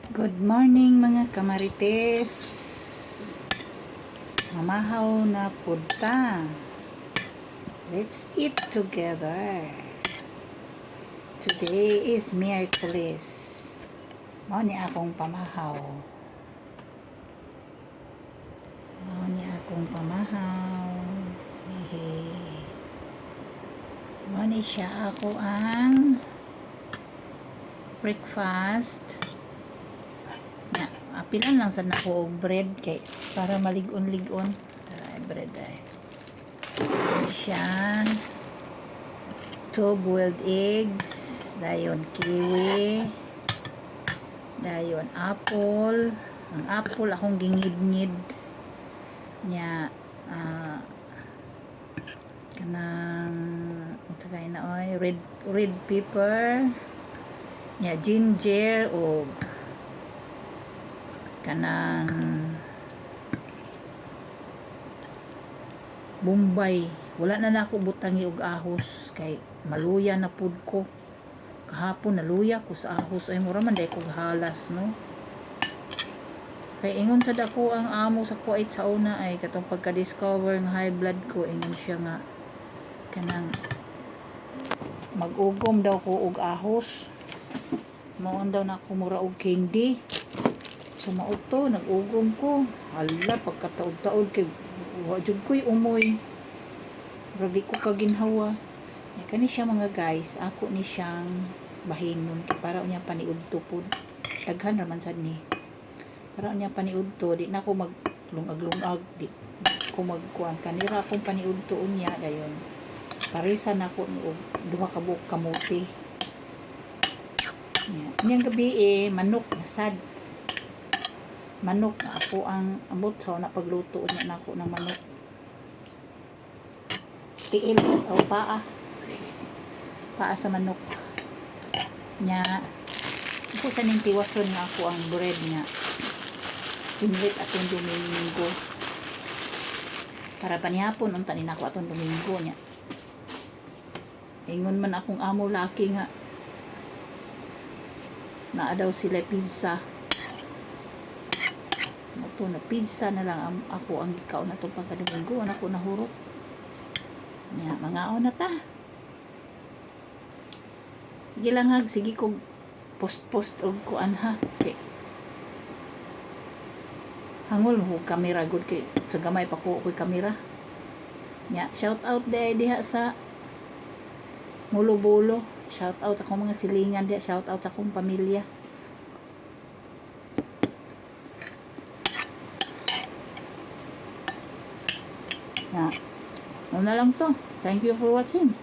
Good morning mga kamarites. Mamahaw na punta. Let's eat together. Today is Miyerkules. Mao ni akong pamahaw. Hehe. Mao ni siya ako ang breakfast. Apilan lang sa nako og bread kay para maligon-ligon. Bread ay. Siya 2 boiled eggs, dayon kiwi, dayon apple. Ang apple akong gingid-ngid nya kanang unsay na oy red pepper nya ginger o kanang Bombay. Wala na nako butangi og ahos kay maluya na pud ko. Kahapon naluya ko sa ahos ay mura man day ko halas no. Kay ingon sad ako ang amo sa Kuwait sa una ay katong pagka-discover ng high blood ko, ingon siya nga kanang mag-ugom daw ko og ahos. Maon daw na ako mura og candy. So mauto, nag-ugom ko. Hala, pagkataod-taod kay wajud ko'y umoy. Grabe ko kaginhawa. Kani siya mga guys, ako ni siyang bahinon. Para niya paniudto po. Daghan raman sad ni. Para niya paniudto, di na ako maglungag-lungag. Di ko magkuhan. Kanira akong paniudto niya. Dayon. Parisan ako ni duha ka buok kamuti. Niyang gabi manok nasad. Manok na ako ang abot sa na pagluto niya nako ng manok. Tiil o paa sa manok nya ako sa ning tiwason nga ako ang bread nga pinlit atong Domingo para panihapon unta ni nako atong Domingo nya ingon man akong amo laki nga naa daw sila pizza. Ito na pizza na lang ako ang ikaw na itong pagkadomingo. Anak ko nahurot. Mga na ta. Sige lang hag. Sige ko post og kuan ha. Okay. Hangol mo kamera good kay sa gamay pa ko kamera. Shout out diha sa Mulo-bulo. Shout out sa akong mga silingan diha. Shout out sa akong pamilya. Ano na lang to. Thank you for watching.